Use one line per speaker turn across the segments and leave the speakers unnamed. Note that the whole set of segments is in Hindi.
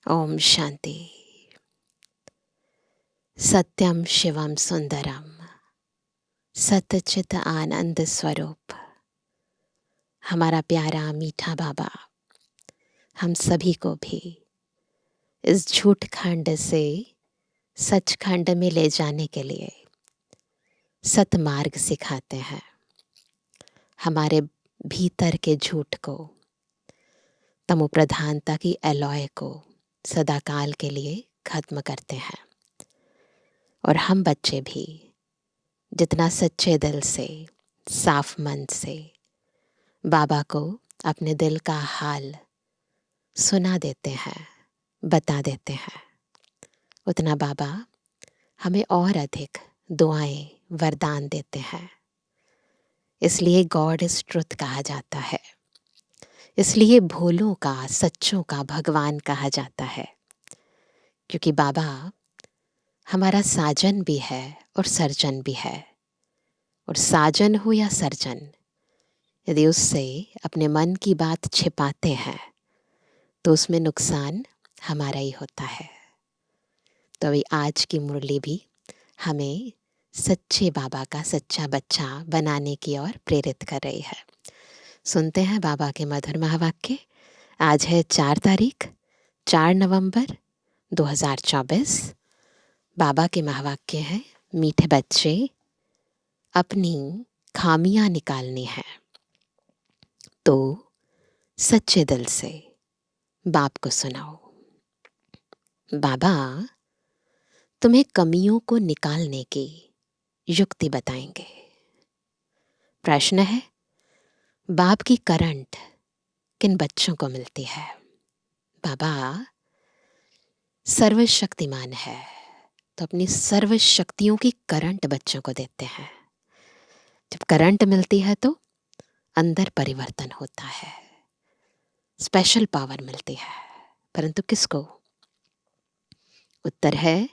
ओम शांति। सत्यम शिवम सुंदरम सतचित आनंद स्वरूप हमारा प्यारा मीठा बाबा हम सभी को भी इस झूठ खंड से सचखंड में ले जाने के लिए सतमार्ग सिखाते हैं। हमारे भीतर के झूठ को, तमो प्रधानता की एलॉय को सदाकाल के लिए खत्म करते हैं। और हम बच्चे भी जितना सच्चे दिल से, साफ मन से बाबा को अपने दिल का हाल सुना देते हैं, बता देते हैं, उतना बाबा हमें और अधिक दुआएं, वरदान देते हैं। इसलिए गॉड इज ट्रुथ कहा जाता है। इसलिए भोलों का, सच्चों का भगवान कहा जाता है, क्योंकि बाबा हमारा साजन भी है और सर्जन भी है। और साजन हो या सर्जन, यदि उससे अपने मन की बात छिपाते हैं तो उसमें नुकसान हमारा ही होता है। तो अभी आज की मुरली भी हमें सच्चे बाबा का सच्चा बच्चा बनाने की ओर प्रेरित कर रही है। सुनते हैं बाबा के मधुर महावाक्य। आज है 4 नवंबर 2024। बाबा के महावाक्य हैं, मीठे बच्चे अपनी खामियां निकालनी है तो सच्चे दिल से बाप को सुनाओ। बाबा तुम्हें कमियों को निकालने की युक्ति बताएंगे। प्रश्न है, बाप की करंट किन बच्चों को मिलती है? बाबा सर्वशक्तिमान है तो अपनी सर्व शक्तियों की करंट बच्चों को देते हैं। जब करंट मिलती है तो अंदर परिवर्तन होता है, स्पेशल पावर मिलती है। परंतु किसको? उत्तर है,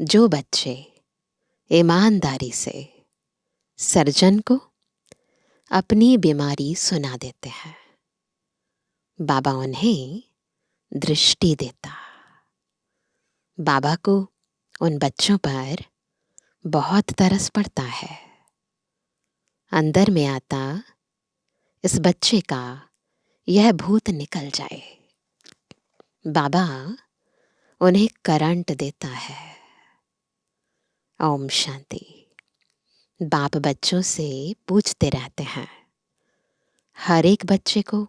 जो बच्चे ईमानदारी से सर्जन को अपनी बीमारी सुना देते हैं, बाबा उन्हें दृष्टि देता। बाबा को उन बच्चों पर बहुत तरस पड़ता है। अंदर में आता, इस बच्चे का यह भूत निकल जाए। बाबा उन्हें करंट देता है। ओम शांति। बाप बच्चों से पूछते रहते हैं। हर एक बच्चे को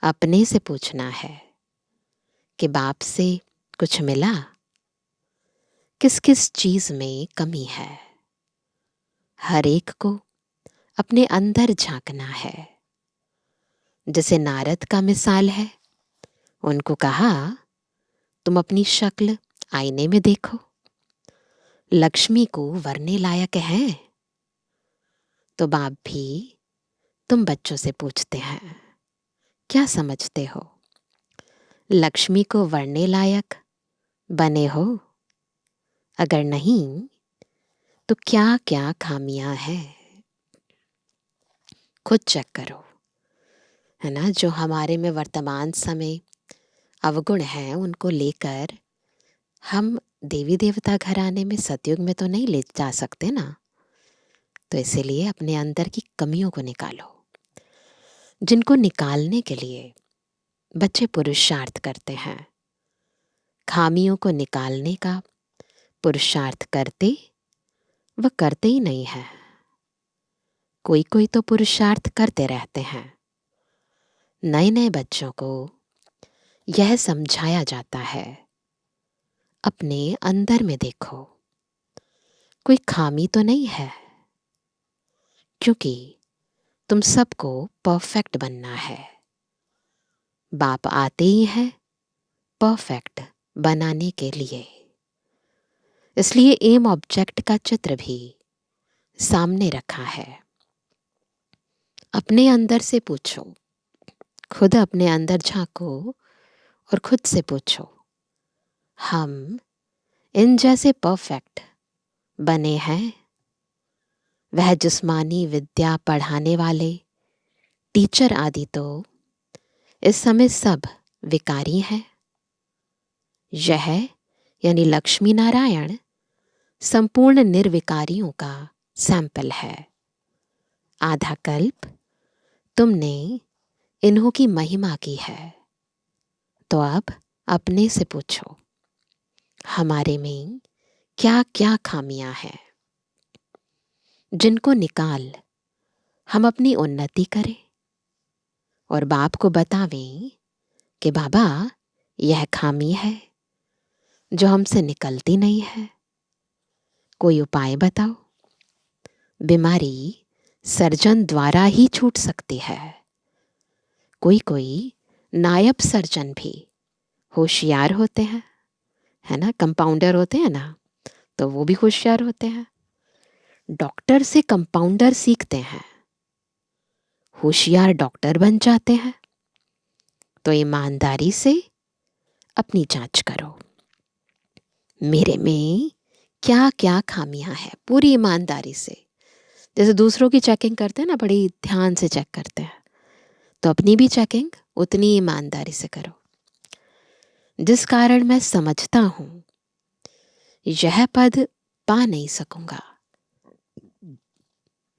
अपने से पूछना है कि बाप से कुछ मिला, किस किस चीज में कमी है। हर एक को अपने अंदर झांकना है। जैसे नारद का मिसाल है, उनको कहा तुम अपनी शक्ल आईने में देखो, लक्ष्मी को वरने लायक है। तो बाप भी तुम बच्चों से पूछते हैं, क्या समझते हो? लक्ष्मी को वरने लायक बने हो? अगर नहीं तो क्या क्या खामियां हैं, खुद चेक करो, है ना। जो हमारे में वर्तमान समय अवगुण हैं, उनको लेकर हम देवी देवता घराने में, सतयुग में तो नहीं ले जा सकते ना। तो इसीलिए अपने अंदर की कमियों को निकालो, जिनको निकालने के लिए बच्चे पुरुषार्थ करते हैं। खामियों को निकालने का पुरुषार्थ करते व करते ही नहीं है। कोई कोई तो पुरुषार्थ करते रहते हैं। नए नए बच्चों को यह समझाया जाता है, अपने अंदर में देखो, कोई खामी तो नहीं है, क्योंकि तुम सबको परफेक्ट बनना है। बाप आते ही हैं परफेक्ट बनाने के लिए। इसलिए एम ऑब्जेक्ट का चित्र भी सामने रखा है। अपने अंदर से पूछो, खुद अपने अंदर झांको और खुद से पूछो, हम इन जैसे परफेक्ट बने हैं? वह जिस्मानी विद्या पढ़ाने वाले टीचर आदि तो इस समय सब विकारी हैं। यह यानी लक्ष्मी नारायण संपूर्ण निर्विकारियों का सैंपल है। आधा कल्प तुमने इन्हों की महिमा की है, तो अब अपने से पूछो हमारे में क्या क्या खामियां हैं, जिनको निकाल हम अपनी उन्नति करें और बाप को बतावें कि बाबा यह खामी है जो हमसे निकलती नहीं है, कोई उपाय बताओ। बीमारी सर्जन द्वारा ही छूट सकती है। कोई कोई नायब सर्जन भी होशियार होते हैं, है ना, कंपाउंडर होते हैं ना, तो वो भी होशियार होते हैं। डॉक्टर से कंपाउंडर सीखते हैं, होशियार डॉक्टर बन जाते हैं। तो ईमानदारी से अपनी जांच करो, मेरे में क्या क्या खामियां हैं, पूरी ईमानदारी से। जैसे दूसरों की चेकिंग करते हैं ना, बड़ी ध्यान से चेक करते हैं, तो अपनी भी चेकिंग उतनी ईमानदारी से करो। जिस कारण मैं समझता हूं यह पद पा नहीं सकूंगा,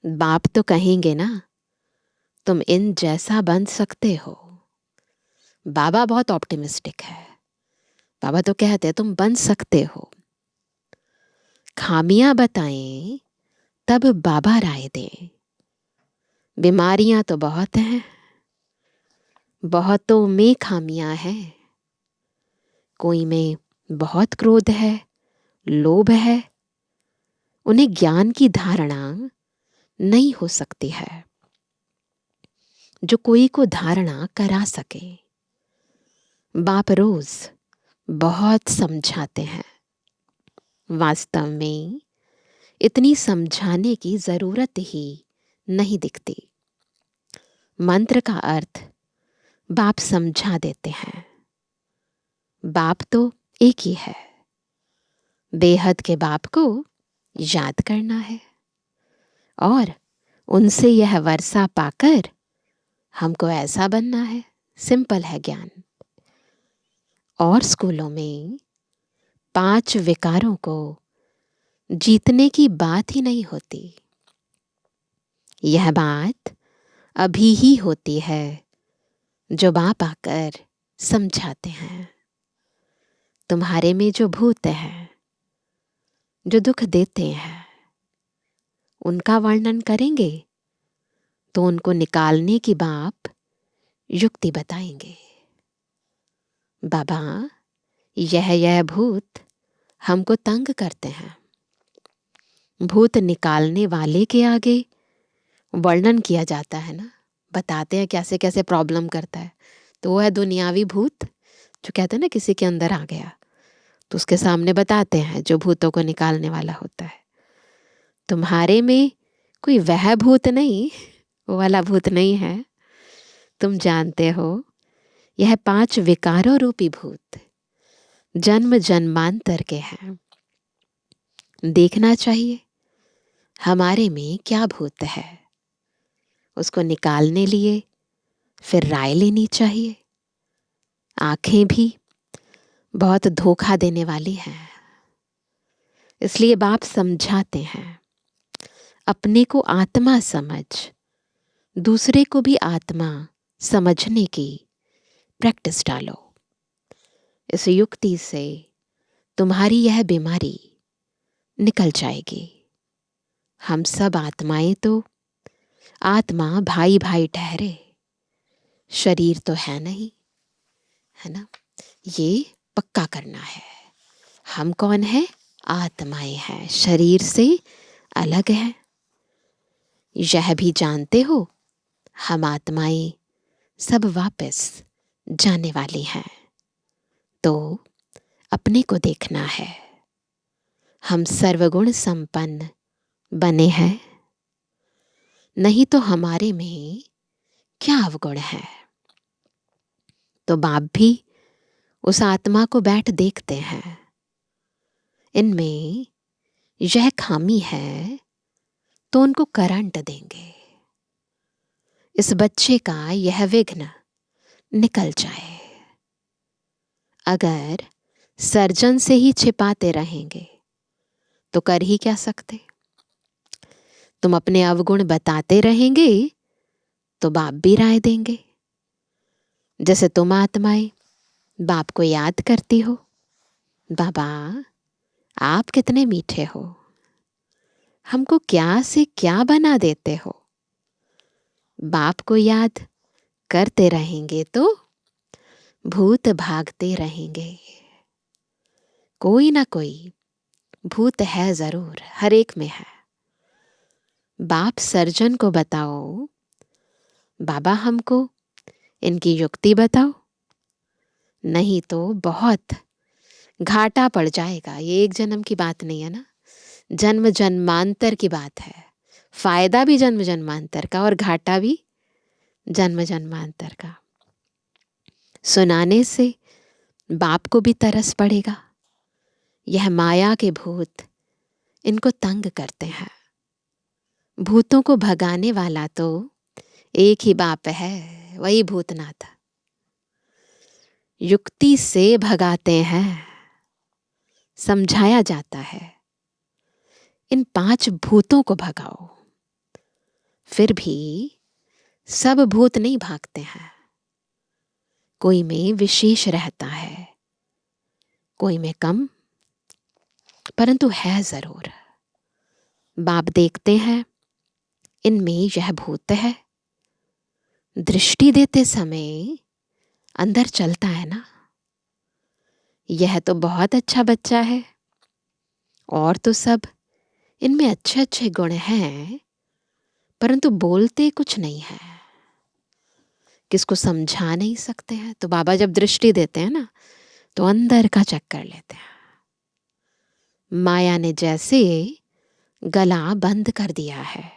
बाप तो कहेंगे ना तुम इन जैसा बन सकते हो। बाबा बहुत ऑप्टिमिस्टिक है, बाबा तो कहते हैं तुम बन सकते हो। खामियां बताएं तब बाबा राय दें। बीमारियां तो बहुत हैं, बहुतों में खामियां हैं। कोई में बहुत क्रोध है, लोभ है, उन्हें ज्ञान की धारणा नहीं हो सकती है जो कोई को धारणा करा सके। बाप रोज बहुत समझाते हैं, वास्तव में इतनी समझाने की जरूरत ही नहीं दिखती। मंत्र का अर्थ बाप समझा देते हैं। बाप तो एक ही है, बेहद के बाप को याद करना है और उनसे यह वर्षा पाकर हमको ऐसा बनना है। सिंपल है ज्ञान। और स्कूलों में 5 विकारों को जीतने की बात ही नहीं होती। यह बात अभी ही होती है जो बाप आकर समझाते हैं। तुम्हारे में जो भूत हैं, जो दुख देते हैं, उनका वर्णन करेंगे तो उनको निकालने की बाप युक्ति बताएंगे। बाबा यह भूत हमको तंग करते हैं। भूत निकालने वाले के आगे वर्णन किया जाता है ना, बताते हैं कैसे कैसे प्रॉब्लम करता है। तो वो है दुनियावी भूत, जो कहते हैं ना किसी के अंदर आ गया तो उसके सामने बताते हैं जो भूतों को निकालने वाला होता है। तुम्हारे में कोई वह भूत नहीं, वो वाला भूत नहीं है। तुम जानते हो यह 5 विकारों रूपी भूत जन्म जन्मांतर के हैं। देखना चाहिए हमारे में क्या भूत है, उसको निकालने लिए फिर राय लेनी चाहिए। आंखें भी बहुत धोखा देने वाली हैं, इसलिए बाप समझाते हैं अपने को आत्मा समझ, दूसरे को भी आत्मा समझने की प्रैक्टिस डालो। इस युक्ति से तुम्हारी यह बीमारी निकल जाएगी। हम सब आत्माएं तो आत्मा भाई भाई ठहरे, शरीर तो है नहीं, है ना। ये पक्का करना है। हम कौन है? आत्माएं हैं, शरीर से अलग है। यह भी जानते हो हम आत्माएं सब वापस जाने वाली हैं, तो अपने को देखना है। हम सर्वगुण संपन्न बने हैं, नहीं तो हमारे में क्या अवगुण है। तो बाप भी उस आत्मा को बैठ देखते हैं, इनमें यह खामी है तो उनको करंट देंगे। इस बच्चे का यह विघ्न निकल जाए। अगर सर्जन से ही छिपाते रहेंगे तो कर ही क्या सकते। तुम अपने अवगुण बताते रहेंगे तो बाप भी राय देंगे। जैसे तुम आत्माएं बाप को याद करती हो, बाबा आप कितने मीठे हो, हमको क्या से क्या बना देते हो। बाप को याद करते रहेंगे तो भूत भागते रहेंगे। कोई ना कोई भूत है जरूर, हर एक में है। बाप सर्जन को बताओ, बाबा हमको इनकी युक्ति बताओ, नहीं तो बहुत घाटा पड़ जाएगा। ये एक जन्म की बात नहीं है ना, जन्म जन्मांतर की बात है। फायदा भी जन्म जन्मांतर का और घाटा भी जन्म जन्मांतर का। सुनाने से बाप को भी तरस पड़ेगा। यह माया के भूत इनको तंग करते हैं। भूतों को भगाने वाला तो एक ही बाप है, वही भूतनाथ। युक्ति से भगाते हैं, समझाया जाता है इन 5 भूतों को भगाओ। फिर भी सब भूत नहीं भागते हैं, कोई में विशेष रहता है, कोई में कम, परंतु है जरूर। बाप देखते हैं इनमें यह भूत है। दृष्टि देते समय अंदर चलता है ना, यह तो बहुत अच्छा बच्चा है, और तो सब इनमें अच्छे अच्छे गुण हैं, परंतु बोलते कुछ नहीं है, किसको समझा नहीं सकते हैं। तो बाबा जब दृष्टि देते हैं ना तो अंदर का चेक कर लेते हैं। माया ने जैसे गला बंद कर दिया है,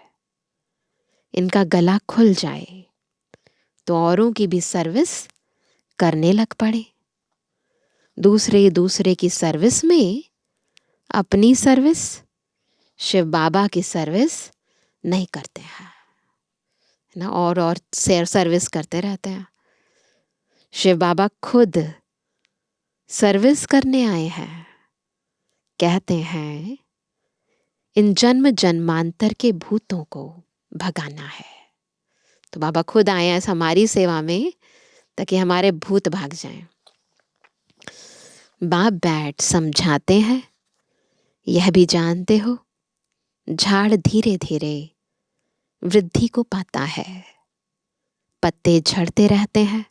इनका गला खुल जाए तो औरों की भी सर्विस करने लग पड़े। दूसरे की सर्विस में अपनी सर्विस, शिव बाबा की सर्विस नहीं करते हैं ना, और सर्विस करते रहते हैं। शिव बाबा खुद सर्विस करने आए हैं। कहते हैं इन जन्म जन्मांतर के भूतों को भगाना है। तो बाबा खुद आए हैं हमारी सेवा में ताकि हमारे भूत भाग जाएं। बाप बैठ समझाते हैं, यह भी जानते हो झाड़ धीरे धीरे वृद्धि को पाता है। पत्ते झड़ते रहते हैं,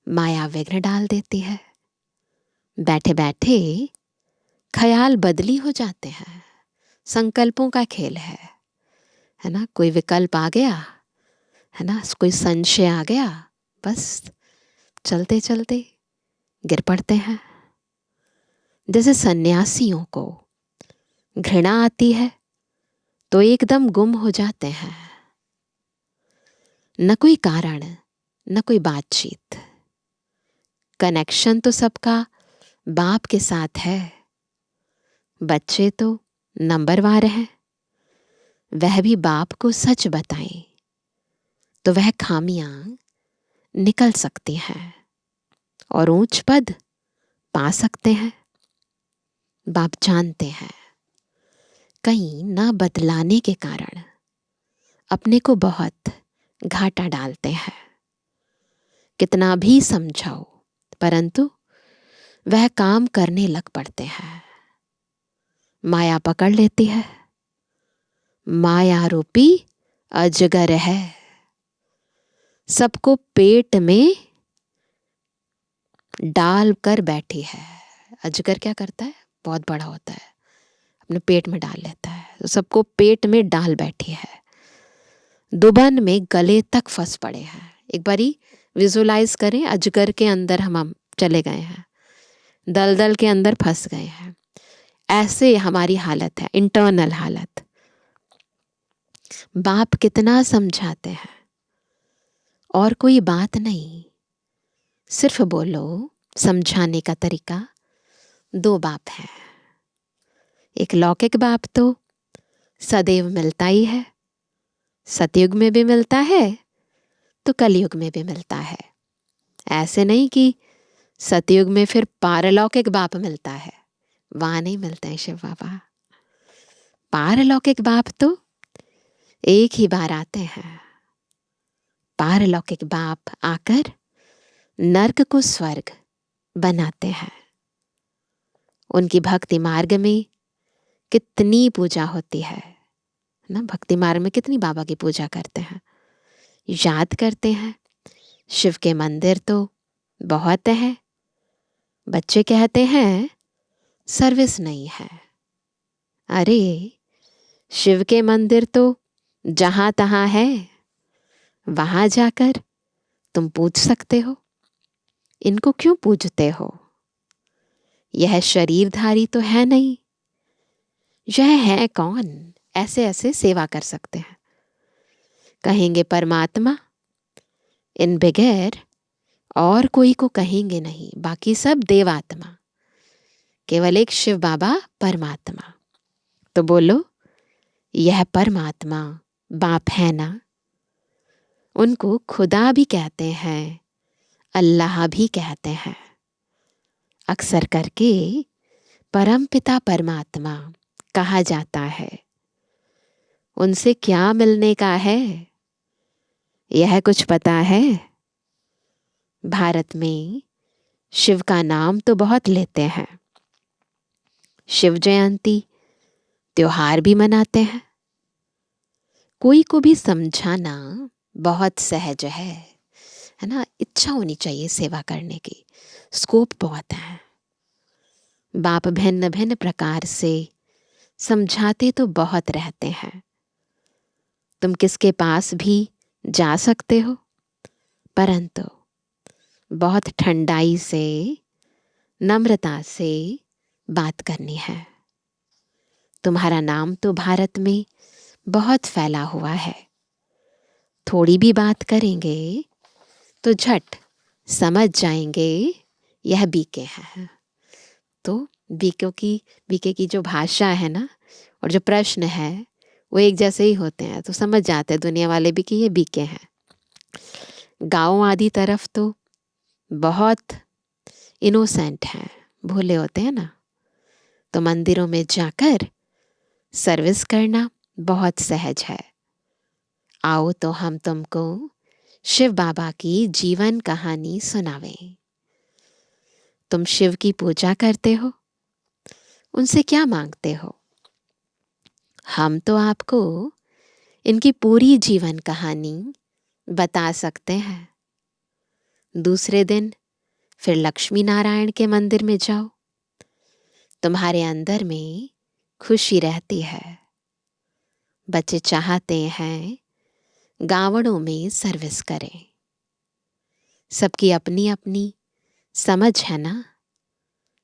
माया विघ्न डाल देती है। बैठे बैठे ख्याल बदली हो जाते हैं। संकल्पों का खेल है ना। कोई विकल्प आ गया है ना, कोई संशय आ गया, बस चलते चलते गिर पड़ते हैं। जैसे सन्यासियों को घृणा आती है तो एकदम गुम हो जाते हैं, न कोई कारण न कोई बातचीत। कनेक्शन तो सबका बाप के साथ है, बच्चे तो नंबरवार हैं। वह भी बाप को सच बताएं तो वह खामियां निकल सकती हैं और ऊंच पद पा सकते हैं। बाप जानते हैं कहीं न बतलाने के कारण अपने को बहुत घाटा डालते हैं। कितना भी समझाओ परंतु वह काम करने लग पड़ते हैं। माया पकड़ लेती है। माया रूपी अजगर है, सबको पेट में डाल कर बैठी है। अजगर क्या करता है, बहुत बड़ा होता है, अपने पेट में डाल लेता है, तो सबको पेट में डाल बैठी है। दुबन में गले तक फंस पड़े हैं। एक बारी विजुलाइज करें, अजगर के अंदर हम चले गए हैं, दलदल के अंदर फंस गए हैं। ऐसे हमारी हालत है, इंटरनल हालत। बाप कितना समझाते हैं और कोई बात नहीं, सिर्फ बोलो। समझाने का तरीका 2 बाप है। एक लौकिक बाप तो सदैव मिलता ही है, सतयुग में भी मिलता है तो कलयुग में भी मिलता है। ऐसे नहीं कि सतयुग में फिर पारलौकिक बाप मिलता है, वहां नहीं मिलते हैं शिव बाबा। पारलौकिक बाप तो एक ही बार आते हैं। पारलौकिक बाप आकर नर्क को स्वर्ग बनाते हैं। उनकी भक्ति मार्ग में कितनी पूजा होती है ना, भक्ति मार्ग में कितनी बाबा की पूजा करते हैं, याद करते हैं। शिव के मंदिर तो बहुत है। बच्चे कहते हैं सर्विस नहीं है। अरे शिव के मंदिर तो जहां तहां है, वहां जाकर तुम पूछ सकते हो। इनको क्यों पूजते हो? यह शरीरधारी तो है नहीं। यह है कौन ऐसे ऐसे सेवा कर सकते हैं? कहेंगे परमात्मा, इन बगैर और कोई को कहेंगे नहीं। बाकी सब देवात्मा, केवल एक शिव बाबा परमात्मा। तो बोलो, यह परमात्मा बाप है ना? उनको खुदा भी कहते हैं, अल्लाह भी कहते हैं। अक्सर करके परमपिता परमात्मा कहा जाता है। उनसे क्या मिलने का है, यह कुछ पता है? भारत में शिव का नाम तो बहुत लेते हैं। शिव जयंती त्योहार भी मनाते हैं। कोई को भी समझाना बहुत सहज है ना। इच्छा होनी चाहिए सेवा करने की, स्कोप बहुत है। बाप भिन्न भिन्न प्रकार से समझाते तो बहुत रहते हैं। तुम किसके पास भी जा सकते हो, परंतु बहुत ठंडाई से, नम्रता से बात करनी है। तुम्हारा नाम तो भारत में बहुत फैला हुआ है। थोड़ी भी बात करेंगे तो झट समझ जाएंगे यह बीके है। तो बीके की जो भाषा है ना, और जो प्रश्न है वो एक जैसे ही होते हैं, तो समझ जाते हैं दुनिया वाले भी कि ये बीके हैं। गाँव आदि तरफ तो बहुत इनोसेंट हैं, भोले होते हैं ना। तो मंदिरों में जाकर सर्विस करना बहुत सहज है। आओ तो हम तुमको शिव बाबा की जीवन कहानी सुनावें। तुम शिव की पूजा करते हो, उनसे क्या मांगते हो? हम तो आपको इनकी पूरी जीवन कहानी बता सकते हैं। दूसरे दिन फिर लक्ष्मी नारायण के मंदिर में जाओ। तुम्हारे अंदर में खुशी रहती है। बच्चे चाहते हैं गावड़ों में सर्विस करें। सबकी अपनी अपनी समझ है ना।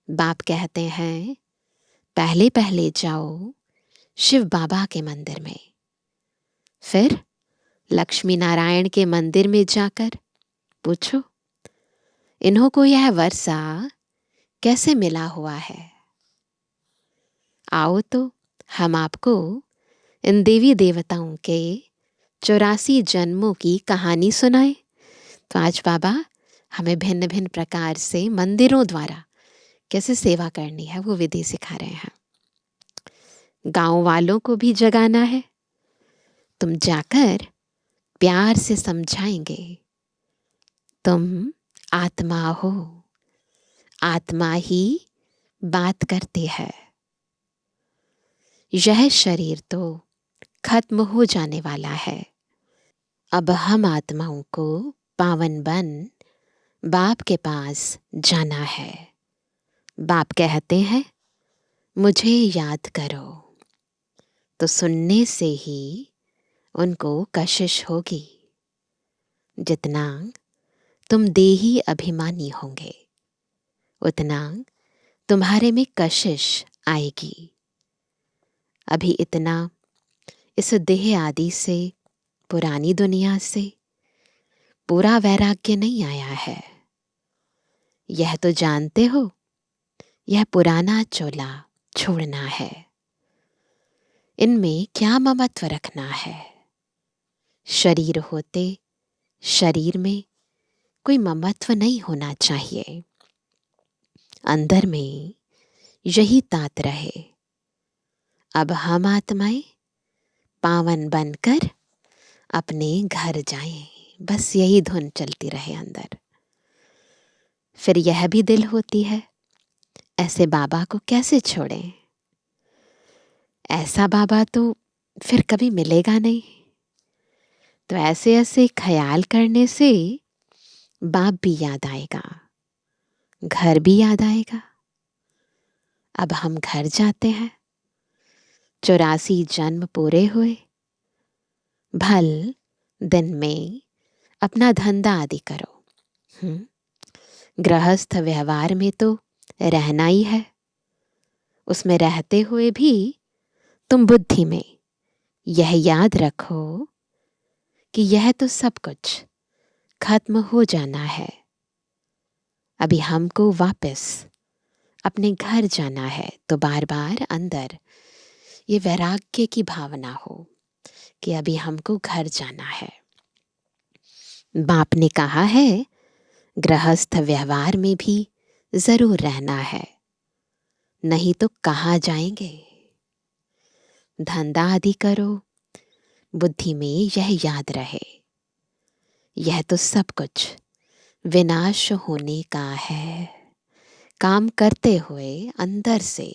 बाप कहते हैं पहले पहले जाओ शिव बाबा के मंदिर में, फिर लक्ष्मी नारायण के मंदिर में जाकर पूछो इन्हों को यह वर्षा कैसे मिला हुआ है। आओ तो हम आपको इन देवी देवताओं के 84 जन्मों की कहानी सुनाए। तो आज बाबा हमें भिन्न भिन्न प्रकार से मंदिरों द्वारा कैसे सेवा करनी है वो विधि सिखा रहे हैं। गांव वालों को भी जगाना है। तुम जाकर प्यार से समझाएंगे, तुम आत्मा हो, आत्मा ही बात करती है। यह शरीर तो खत्म हो जाने वाला है। अब हम आत्माओं को पावन बन बाप के पास जाना है। बाप कहते हैं मुझे याद करो, तो सुनने से ही उनको कशिश होगी। जितना तुम देही अभिमानी होंगे, उतना तुम्हारे में कशिश आएगी। अभी इतना इस देह आदि से, पुरानी दुनिया से पूरा वैराग्य नहीं आया है। यह तो जानते हो, यह पुराना चोला छोड़ना है। इनमें क्या ममत्व रखना है? शरीर होते शरीर में कोई ममत्व नहीं होना चाहिए। अंदर में यही तात रहे, अब हम आत्माएं पावन बनकर अपने घर जाएं। बस यही धुन चलती रहे अंदर। फिर यह भी दिल होती है, ऐसे बाबा को कैसे छोड़ें? ऐसा बाबा तो फिर कभी मिलेगा नहीं। तो ऐसे ऐसे ख्याल करने से बाप भी याद आएगा, घर भी याद आएगा। अब हम घर जाते हैं, 84 जन्म पूरे हुए। भल दिन में अपना धंधा आदि करो। गृहस्थ व्यवहार में तो रहना ही है। उसमें रहते हुए भी तुम बुद्धि में यह याद रखो कि यह तो सब कुछ खत्म हो जाना है। अभी हमको वापस अपने घर जाना है। तो बार बार अंदर ये वैराग्य की भावना हो कि अभी हमको घर जाना है। बाप ने कहा है गृहस्थ व्यवहार में भी जरूर रहना है, नहीं तो कहाँ जाएंगे? धंधा आदि करो, बुद्धि में यह याद रहे, यह तो सब कुछ विनाश होने का है। काम करते हुए अंदर से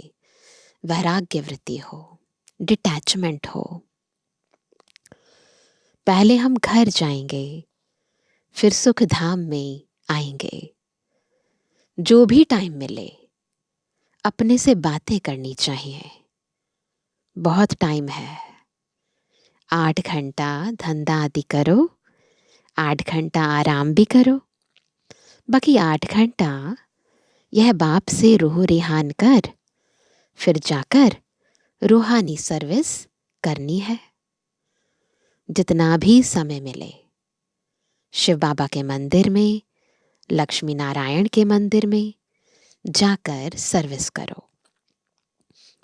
वैराग्य वृत्ति हो, डिटैचमेंट हो। पहले हम घर जाएंगे, फिर सुख धाम में आएंगे। जो भी टाइम मिले अपने से बातें करनी चाहिए। बहुत टाइम है, 8 घंटा धंधा आदि करो, 8 घंटा आराम भी करो, बाकी 8 घंटा यह बाप से रूह रिहान कर फिर जाकर रूहानी सर्विस करनी है। जितना भी समय मिले शिव बाबा के मंदिर में, लक्ष्मी नारायण के मंदिर में जाकर सर्विस करो।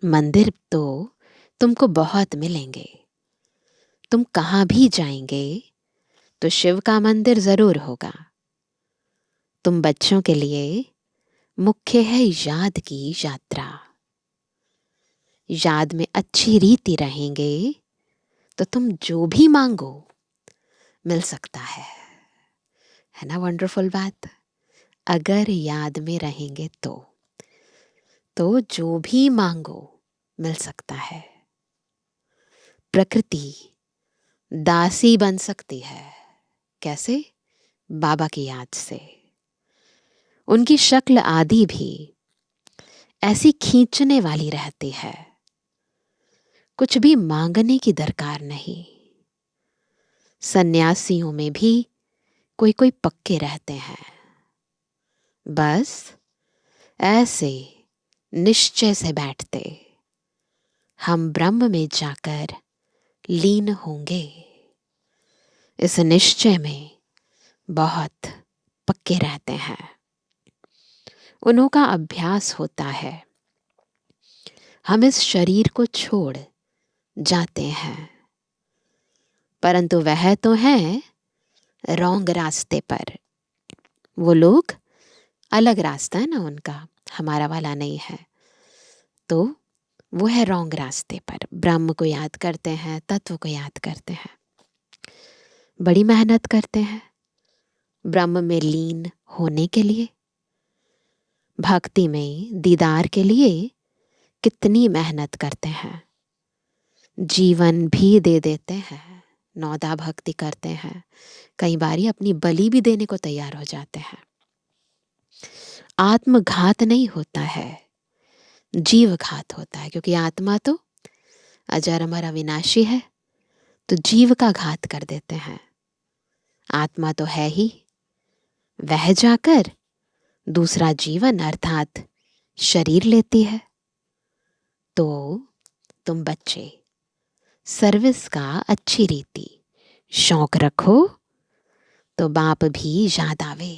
मंदिर तो तुमको बहुत मिलेंगे। तुम कहाँ भी जाएंगे तो शिव का मंदिर जरूर होगा। तुम बच्चों के लिए मुख्य है याद की यात्रा। याद में अच्छी रीति रहेंगे तो तुम जो भी मांगो मिल सकता है ना? वंडरफुल बात। अगर याद में रहेंगे तो जो भी मांगो मिल सकता है। प्रकृति दासी बन सकती है। कैसे? बाबा की याद से। उनकी शक्ल आदि भी ऐसी खींचने वाली रहती है, कुछ भी मांगने की दरकार नहीं। सन्यासियों में भी कोई कोई पक्के रहते हैं, बस ऐसे निश्चय से बैठते, हम ब्रह्म में जाकर लीन होंगे। इस निश्चय में बहुत पक्के रहते हैं। उन्हों का अभ्यास होता है। हम इस शरीर को छोड़ जाते हैं, परंतु वह तो है रॉन्ग रास्ते पर। वो लोग अलग रास्ता है ना उनका, हमारा वाला नहीं है। तो वो है रॉन्ग रास्ते पर। ब्रह्म को याद करते हैं, तत्व को याद करते हैं, बड़ी मेहनत करते हैं ब्रह्म में लीन होने के लिए। भक्ति में दीदार के लिए कितनी मेहनत करते हैं, जीवन भी दे देते हैं, नौदा भक्ति करते हैं, कई बारी अपनी बलि भी देने को तैयार हो जाते हैं। आत्मघात नहीं होता है, जीवघात होता है, क्योंकि आत्मा तो अजर अमर अविनाशी है। तो जीव का घात कर देते हैं। आत्मा तो है ही, वह जाकर दूसरा जीवन अर्थात शरीर लेती है। तो तुम बच्चे सर्विस का अच्छी रीति शौक रखो तो बाप भी याद आवे।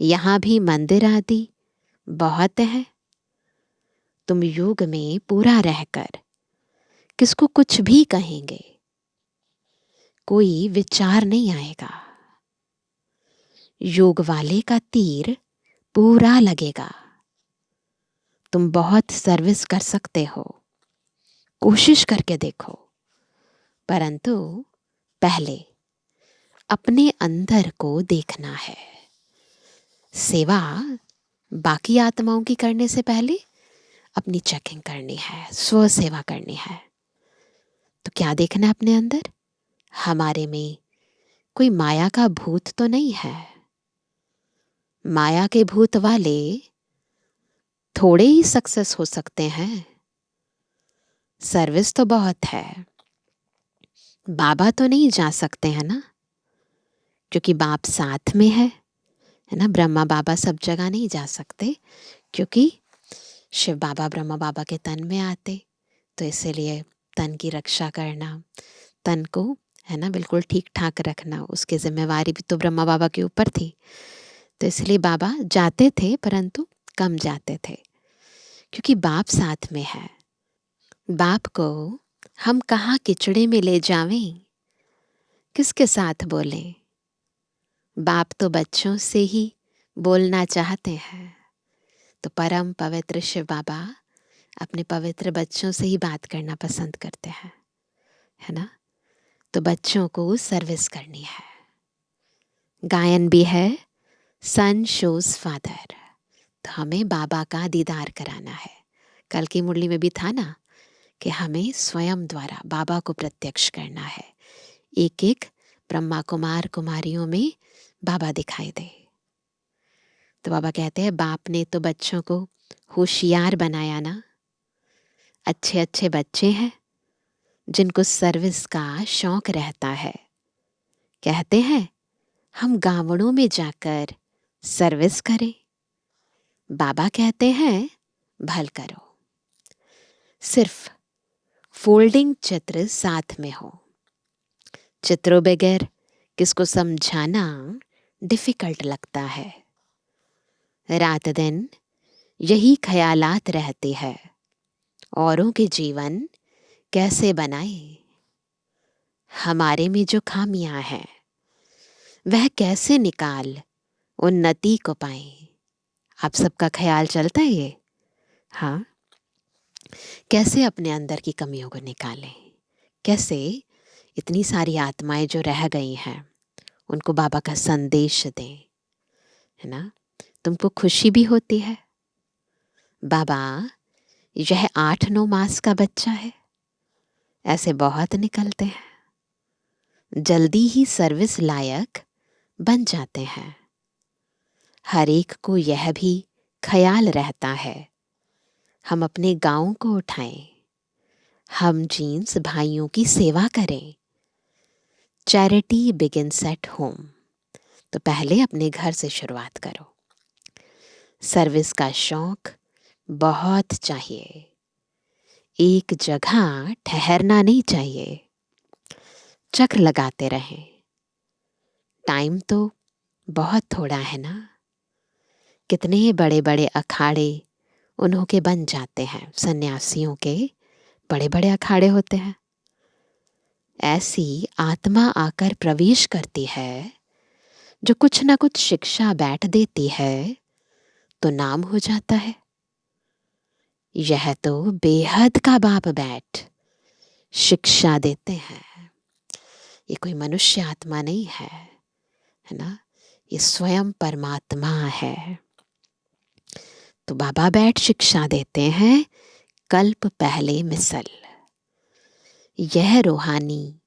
यहां भी मंदिर आदि बहुत है। तुम योग में पूरा रहकर किसको कुछ भी कहेंगे, कोई विचार नहीं आएगा। योग वाले का तीर पूरा लगेगा। तुम बहुत सर्विस कर सकते हो, कोशिश करके देखो, परंतु पहले अपने अंदर को देखना है। सेवा बाकी आत्माओं की करने से पहले अपनी चेकिंग करनी है, स्व सेवा करनी है। तो क्या देखना है अपने अंदर? हमारे में कोई माया का भूत तो नहीं है। माया के भूत वाले थोड़े ही सक्सेस हो सकते हैं। सर्विस तो बहुत है। बाबा तो नहीं जा सकते हैं ना, क्योंकि बाप साथ में है ना। ब्रह्मा बाबा सब जगह नहीं जा सकते, क्योंकि शिव बाबा ब्रह्मा बाबा के तन में आते, तो इसीलिए तन की रक्षा करना, तन को है ना बिल्कुल ठीक ठाक रखना, उसकी जिम्मेवारी भी तो ब्रह्मा बाबा के ऊपर थी। तो इसलिए बाबा जाते थे, परंतु कम जाते थे, क्योंकि बाप साथ में है। बाप को हम कहाँ किचड़े में ले जावें, किसके साथ बोलें? बाप तो बच्चों से ही बोलना चाहते हैं। तो परम पवित्र शिव बाबा अपने पवित्र बच्चों से ही बात करना पसंद करते हैं, है ना। तो बच्चों को सर्विस करनी है। गायन भी है, सन शोज फादर। तो हमें बाबा का दीदार कराना है। कल की मुरली में भी था ना कि हमें स्वयं द्वारा बाबा को प्रत्यक्ष करना है। एक एक ब्रह्मा कुमार कुमारियों में बाबा दिखाई दे। तो बाबा कहते हैं बाप ने तो बच्चों को होशियार बनाया ना। अच्छे अच्छे बच्चे हैं जिनको सर्विस का शौक रहता है। कहते हैं हम गांवों में जाकर सर्विस करें। बाबा कहते हैं भल करो। सिर्फ फोल्डिंग चित्र साथ में हो। चित्रों बगैर किसको समझाना डिफिकल्ट लगता है। रात दिन यही ख्यालात रहते हैं, औरों के जीवन कैसे बनाए, हमारे में जो खामियां हैं वह कैसे निकाल उन्नति को पाए। आप सबका ख्याल चलता है ये? हाँ, कैसे अपने अंदर की कमियों को निकालें, कैसे इतनी सारी आत्माएं जो रह गई हैं उनको बाबा का संदेश दें, है ना। तुमको खुशी भी होती है। बाबा यह 8-9 मास का बच्चा है, ऐसे बहुत निकलते हैं, जल्दी ही सर्विस लायक बन जाते हैं। हर एक को यह भी ख्याल रहता है हम अपने गांव को उठाएं, हम जीन्स भाइयों की सेवा करें। Charity begins at home. तो पहले अपने घर से शुरुआत करो। सर्विस का शौक बहुत चाहिए। एक जगह ठहरना नहीं चाहिए, चक्र लगाते रहें। टाइम तो बहुत थोड़ा है ना। कितने बड़े बड़े अखाड़े उन्हों के बन जाते हैं, सन्यासियों के बड़े बड़े अखाड़े होते हैं। ऐसी आत्मा आकर प्रवेश करती है जो कुछ ना कुछ शिक्षा बैठ देती है, तो नाम हो जाता है। यह तो बेहद का बाप बैठ शिक्षा देते हैं। ये कोई मनुष्य आत्मा नहीं है ना, ये स्वयं परमात्मा है। तो बाबा बैठ शिक्षा देते हैं, कल्प पहले मिसल। यह रूहानी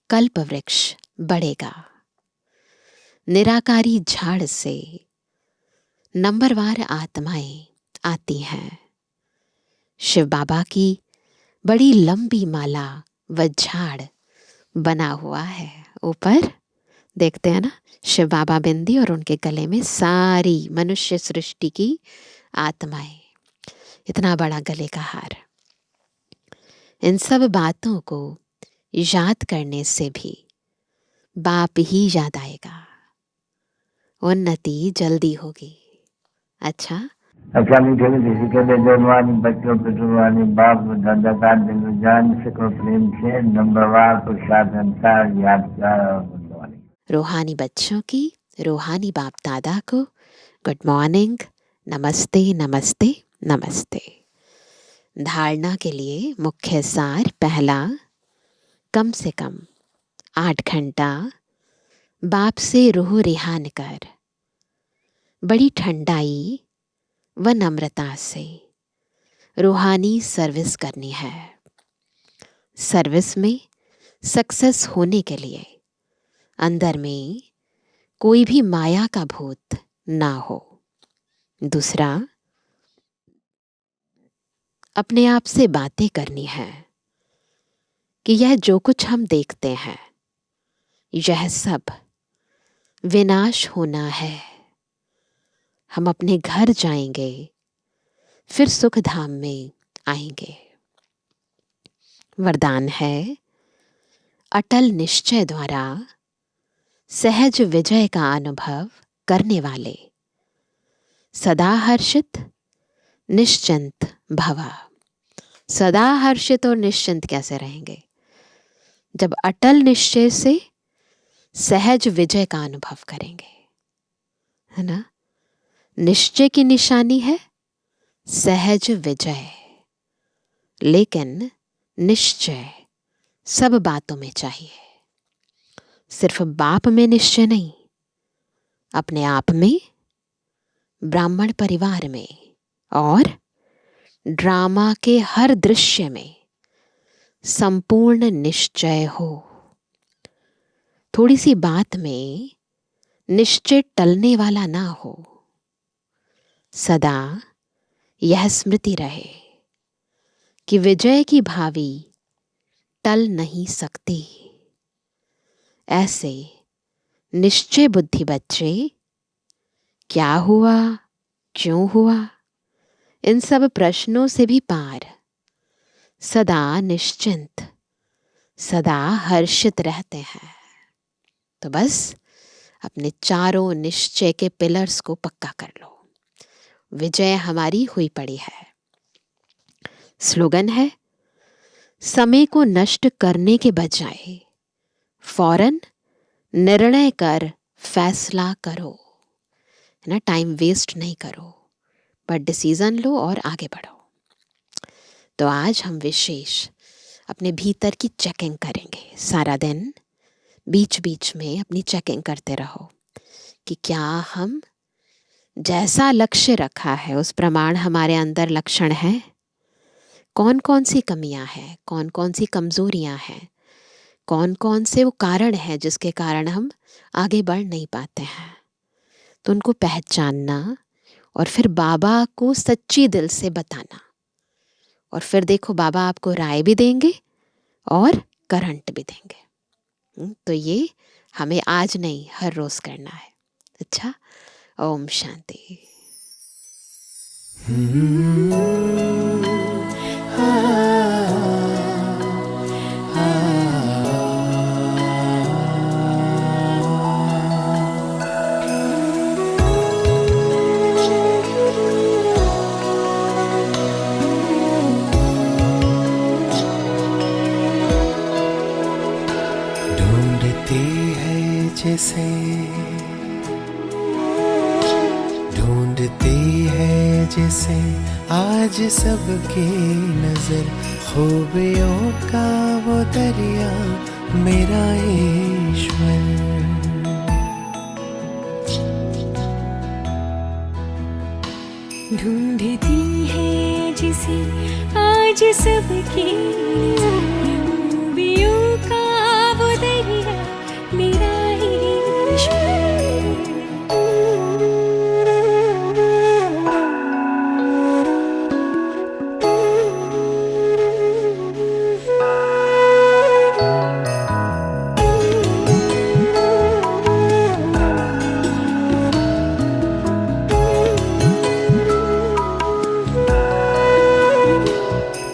कल्प वृक्ष बढ़ेगा। निराकारी झाड़ से नंबरवार आत्माएं आती हैं। शिव बाबा की बड़ी लंबी माला व झाड़ बना हुआ है। ऊपर देखते हैं ना शिव बाबा बिंदी, और उनके गले में सारी मनुष्य सृष्टि की आत्माएं। इतना बड़ा गले का हार। इन सब बातों को याद करने से भी बाप ही याद आएगा, उन्नति जल्दी होगी। अच्छा,
मीठे मीठे सिकंदर जवानी बच्चों पे जुबानी बाप दादा का दिल जान सको प्रेम से नंबरवार प्रसाद अंसार यादगार और गुणवानी।
रूहानी बच्चों की रूहानी बाप दादा को गुड मॉर्निंग, नमस्ते नमस्ते नमस्ते। धारणा के लिए मुख्य सार। पहला, कम से कम 8 घंटा बाप से रूह रिहान कर बड़ी ठंडाई व नम्रता से रूहानी सर्विस करनी है। सर्विस में सक्सेस होने के लिए अंदर में कोई भी माया का भूत ना हो। दूसरा, अपने आप से बातें करनी है कि यह जो कुछ हम देखते हैं यह सब विनाश होना है। हम अपने घर जाएंगे, फिर सुख धाम में आएंगे। वरदान है, अटल निश्चय द्वारा सहज विजय का अनुभव करने वाले सदा हर्षित निश्चिंत भवा। सदा हर्षित और निश्चिंत कैसे रहेंगे? जब अटल निश्चय से सहज विजय का अनुभव करेंगे, है ना। निश्चय की निशानी है सहज विजय, लेकिन निश्चय सब बातों में चाहिए। सिर्फ बाप में निश्चय नहीं, अपने आप में, ब्राह्मण परिवार में और ड्रामा के हर दृश्य में संपूर्ण निश्चय हो। थोड़ी सी बात में निश्चय टलने वाला ना हो। सदा यह स्मृति रहे कि विजय की भावी टल नहीं सकती। ऐसे निश्चय बुद्धि बच्चे क्या हुआ, क्यों हुआ, इन सब प्रश्नों से भी पार सदा निश्चिंत, सदा हर्षित रहते हैं। तो बस अपने चारों निश्चय के पिलर्स को पक्का कर लो। विजय हमारी हुई पड़ी है। स्लोगन है, समय को नष्ट करने के बजाय फौरन निर्णय कर फैसला करो, है ना। टाइम वेस्ट नहीं करो, पर डिसीजन लो और आगे बढ़ो। तो आज हम विशेष अपने भीतर की चेकिंग करेंगे। सारा दिन बीच बीच में अपनी चेकिंग करते रहो कि क्या हम जैसा लक्ष्य रखा है उस प्रमाण हमारे अंदर लक्षण हैं। कौन कौन सी कमियां हैं, कौन कौन सी कमजोरियां हैं, कौन कौन से वो कारण हैं जिसके कारण हम आगे बढ़ नहीं पाते हैं। तो उनको पहचानना और फिर बाबा को सच्ची दिल से बताना, और फिर देखो बाबा आपको राय भी देंगे और करंट भी देंगे। तो ये हमें आज नहीं, हर रोज करना है। अच्छा, ओम शांति।
जिसे ढूंढती है, जिसे आज सबकी नजर, खूबियों का वो दरिया मेरा ईश्वर।
ढूंढती है जिसे आज सबकी नजर, खूबियों का वो दरिया मेरा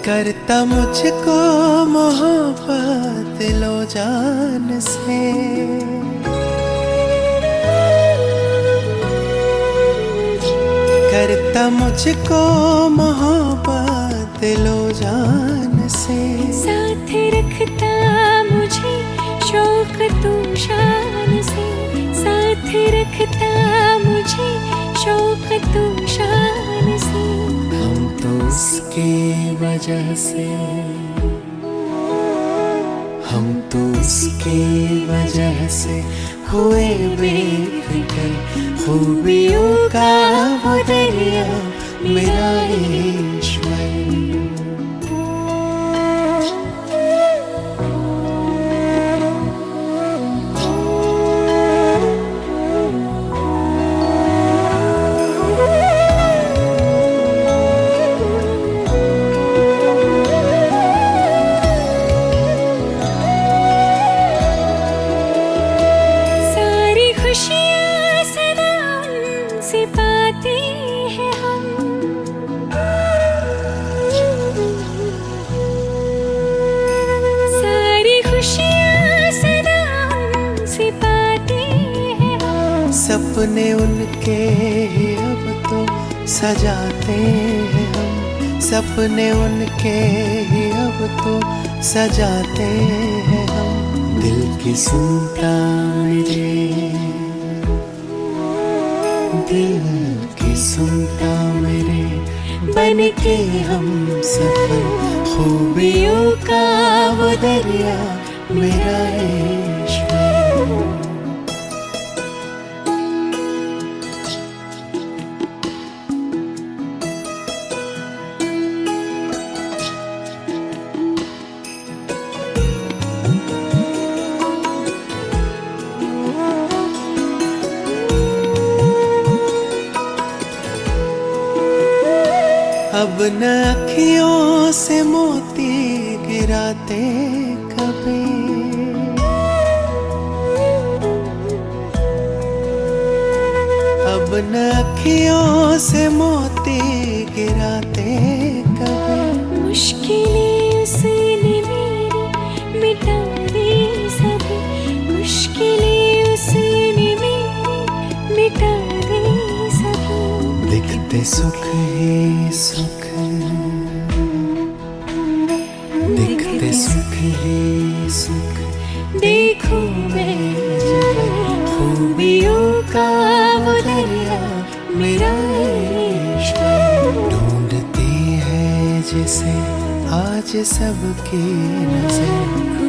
करता मुझको मोहब्बत लो जान से, करता मुझको मोहब्बत लो जान से,
साथ रखता मुझे शौक तू शान से, साथ रखता मुझे शौक तू शान
उसके वजह से, हम तो उसके वजह से हुए बेफिक्र। खूबियों का वो दरिया मेरा ईश्वर।
सारी खुशियाँ सदा उनसे पाते हैं हम। सारी खुशियाँ सदा उनसे पाते हैं हम।
सपने उनके ही अब तो सजाते हैं हम। सपने उनके ही अब तो सजाते हैं हम। दिल की सुनता मेरे, दिल की सुनता मेरे, बन के हम सफर। खूबियों का वो दरिया मेरा ईश्वर। अब न अखियों से मोती गिराते कभी। अब न अखियों से मोती गिराते कभी।
मुश्किलें उसने मेरी मिटा दी सभी। मुश्किलें उसने मेरी मिटा दी सभी।
दिखते सुख ही सुख, दिखते सुख ही सुख,
देखो मैं
खूबियों का वो दरिया मेरा ईश्वर। ढूंढती है जिसे आज सबकी नजर।